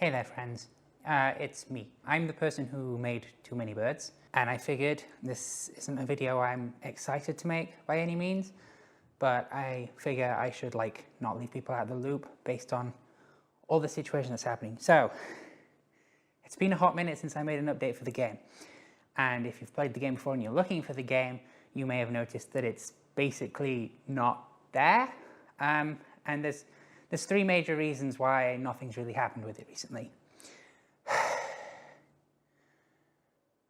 Hey there friends, it's me. I'm the person who made Too Many Birds, and I figured this isn't a video I'm excited to make by any means, but I figure I should not leave people out of the loop based on all the situation that's happening. So, it's been a hot minute since I made an update for the game, and if you've played the game before and you're looking for the game, you may have noticed that it's basically not there, and there's three major reasons why nothing's really happened with it recently.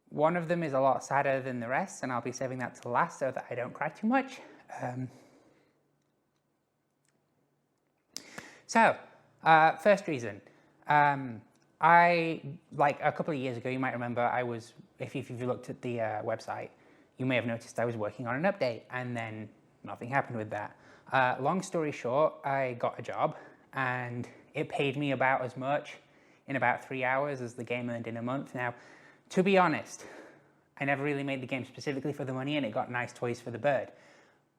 One of them is a lot sadder than the rest, and I'll be saving that to last so that I don't cry too much. First reason. A couple of years ago, you might remember, if you looked at the website, you may have noticed I was working on an update, and then nothing happened with that. Long story short, I got a job, and it paid me about as much in about 3 hours as the game earned in a month. Now, to be honest, I never really made the game specifically for the money, and it got nice toys for the bird,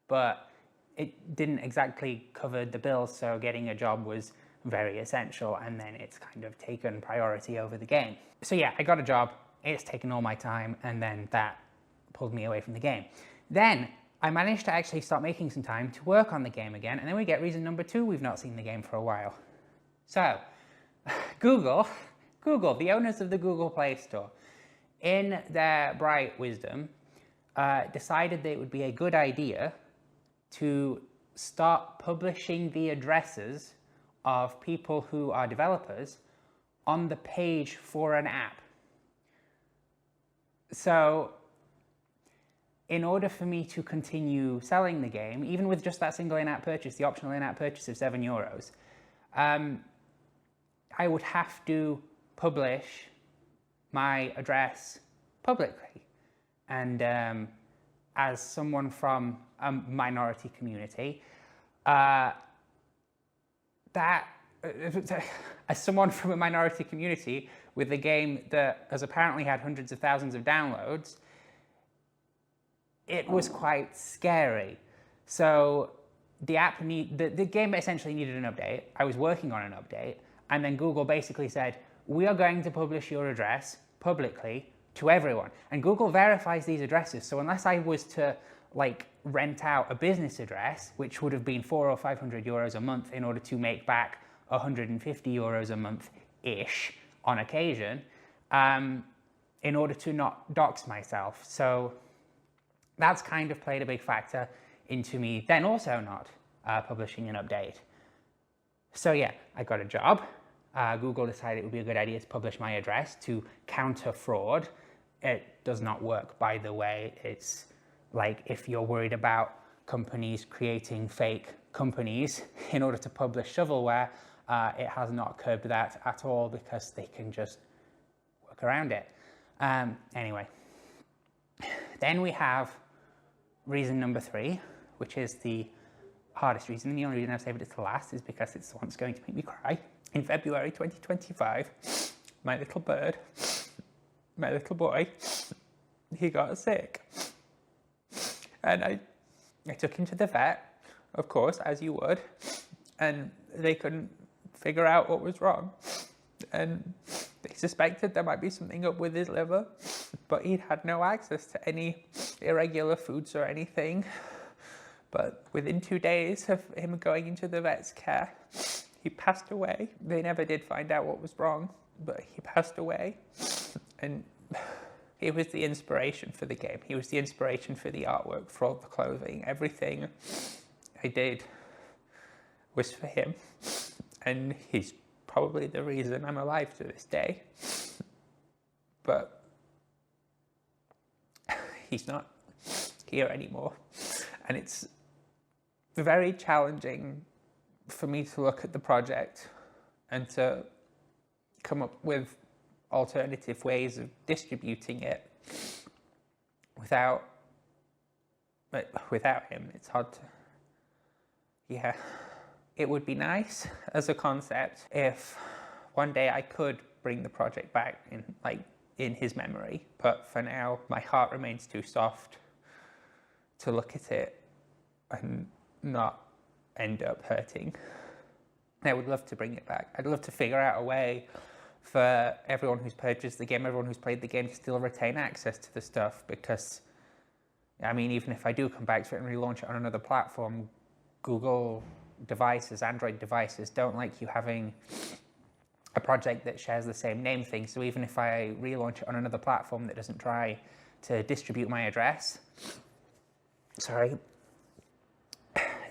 but it didn't exactly cover the bills, so getting a job was very essential, and then it's kind of taken priority over the game. So yeah, I got a job, it's taken all my time, and then that pulled me away from the game. Then I managed to actually start making some time to work on the game again, and then we get reason number two: we've not seen the game for a while. So, Google, the owners of the Google Play Store, in their bright wisdom, decided that it would be a good idea to start publishing the addresses of people who are developers on the page for an app. So, in order for me to continue selling the game, even with just that single in-app purchase, the optional in-app purchase of €7, I would have to publish my address publicly. And as someone from a minority community, as someone from a minority community with a game that has apparently had hundreds of thousands of downloads, it was quite scary. So the game essentially needed an update. I was working on an update, and then Google basically said, we are going to publish your address publicly to everyone. And Google verifies these addresses, so unless I was to rent out a business address, which would have been €400 or €500 a month in order to make back €150 a month-ish on occasion, in order to not dox myself. So that's kind of played a big factor into me then also not publishing an update. So yeah, I got a job. Google decided it would be a good idea to publish my address to counter fraud. It does not work, by the way. It's like if you're worried about companies creating fake companies in order to publish shovelware, it has not curbed that at all because they can just work around it. Anyway, then we have reason number three, which is the hardest reason, and the only reason I've saved it to last is because it's the one that's going to make me cry. In February 2025, my little bird, my little boy, he got sick. And I took him to the vet, of course, as you would, and they couldn't figure out what was wrong. And they suspected there might be something up with his liver, but he'd had no access to any irregular foods or anything. But within 2 days of him going into the vet's care, he passed away. They never did find out what was wrong, but he passed away. And he was the inspiration for the game. He was the inspiration for the artwork, for all the clothing. Everything I did was for him. And he's probably the reason I'm alive to this day. But he's not here anymore. And it's very challenging for me to look at the project and to come up with alternative ways of distributing it without him. It's hard to, yeah. It would be nice as a concept if one day I could bring the project back in his memory, but for now my heart remains too soft to look at it and not end up hurting. I would love to bring it back. I'd love to figure out a way for everyone who's purchased the game, everyone who's played the game, to still retain access to the stuff, because, I mean, even if I do come back to it and relaunch it on another platform, Google devices, Android devices, don't like you having a project that shares the same name thing. So even if I relaunch it on another platform that doesn't try to distribute my address,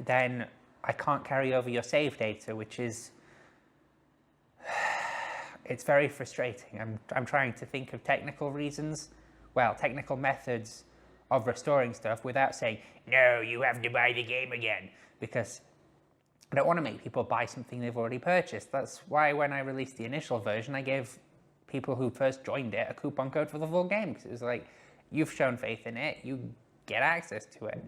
then I can't carry over your save data, which is, it's very frustrating. I'm trying to think of technical reasons, technical methods of restoring stuff without saying, no, you have to buy the game again, because I don't want to make people buy something they've already purchased. That's why when I released the initial version, I gave people who first joined it a coupon code for the full game, because it was like, you've shown faith in it, you get access to it.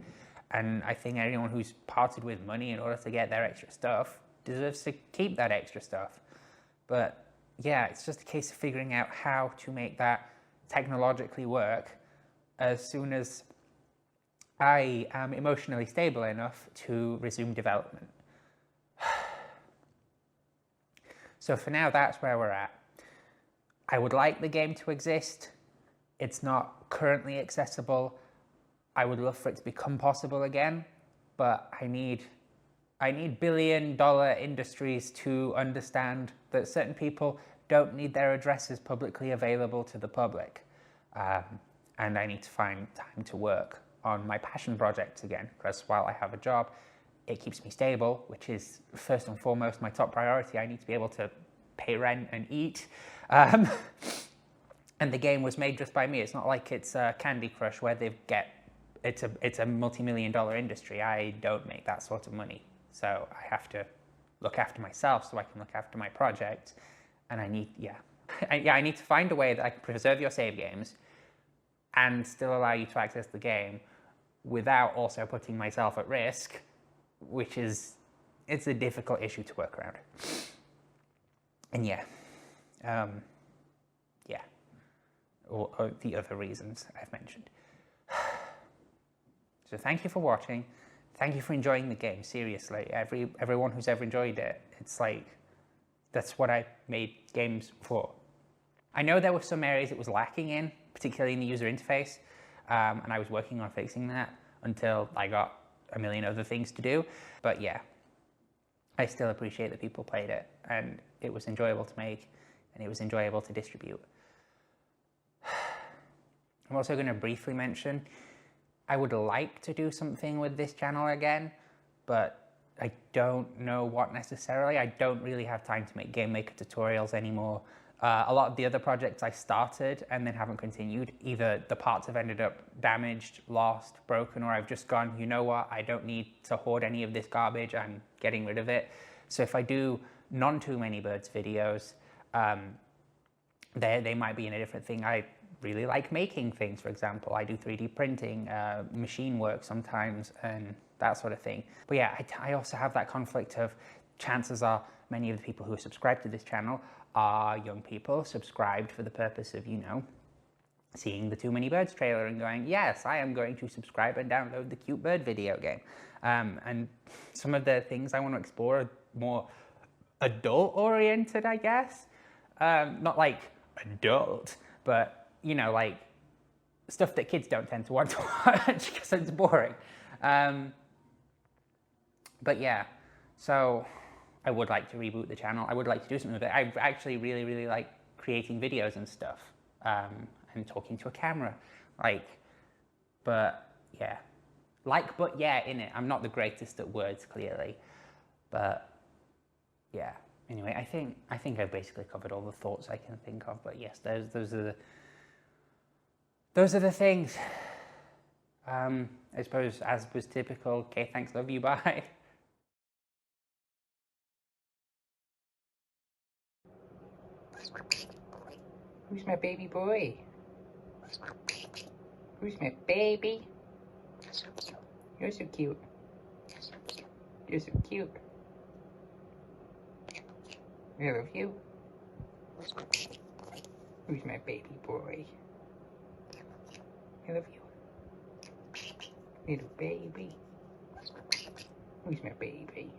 And I think anyone who's parted with money in order to get their extra stuff deserves to keep that extra stuff. But yeah, it's just a case of figuring out how to make that technologically work as soon as I am emotionally stable enough to resume development. So for now, that's where we're at. I would like the game to exist. It's not currently accessible. I would love for it to become possible again, but I need billion-dollar industries to understand that certain people don't need their addresses publicly available to the public. And I need to find time to work on my passion projects again, because while I have a job, it keeps me stable, which is first and foremost my top priority. I need to be able to pay rent and eat. And the game was made just by me. It's not like it's Candy Crush where it's a multi-million-dollar industry. I don't make that sort of money. So I have to look after myself so I can look after my project. And I need to find a way that I can preserve your save games and still allow you to access the game without also putting myself at risk, which is, it's a difficult issue to work around. And or the other reasons I've mentioned. So thank you for watching. Thank you for enjoying the game, seriously. Everyone who's ever enjoyed it, it's like, that's what I made games for. I know there were some areas it was lacking in, particularly in the user interface, and I was working on fixing that until I got a million other things to do. But yeah, I still appreciate that people played it, and it was enjoyable to make, and it was enjoyable to distribute. I'm also going to briefly mention, I would like to do something with this channel again, but I don't know what necessarily. I don't really have time to make Game Maker tutorials anymore. A lot of the other projects I started and then haven't continued, either the parts have ended up damaged, lost, broken, or I've just gone, you know what, I don't need to hoard any of this garbage, I'm getting rid of it. So if I do non-Too Many Birds videos, they might be in a different thing. I really like making things, for example. I do 3D printing, machine work sometimes, and that sort of thing. But yeah, I also have that conflict of, chances are many of the people who are subscribed to this channel are young people subscribed for the purpose of, seeing the Too Many Birds trailer and going, yes, I am going to subscribe and download the cute bird video game. And some of the things I want to explore are more adult-oriented, I guess. Not like adult, but, like stuff that kids don't tend to want to watch because it's boring. But yeah, so I would like to reboot the channel. I would like to do something with it. I actually really, really like creating videos and stuff, and talking to a camera. But yeah, in it. I'm not the greatest at words, clearly, but yeah. Anyway, I think I've basically covered all the thoughts I can think of. But yes, those are the things. I suppose, as was typical. Okay, thanks, love you, bye. Who's my baby boy? Who's my baby? You're so cute. You're so cute. I love you. Who's my baby boy? I love you. Little baby. Who's my baby?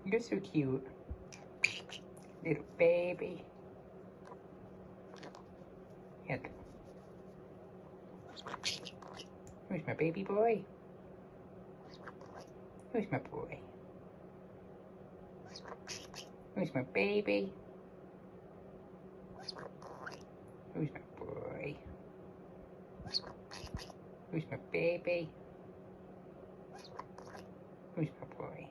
You're so cute. Little baby. Yep. Who's my baby boy? Who's my boy? Who's my baby? Who's my boy? Who's my baby? Who's my boy?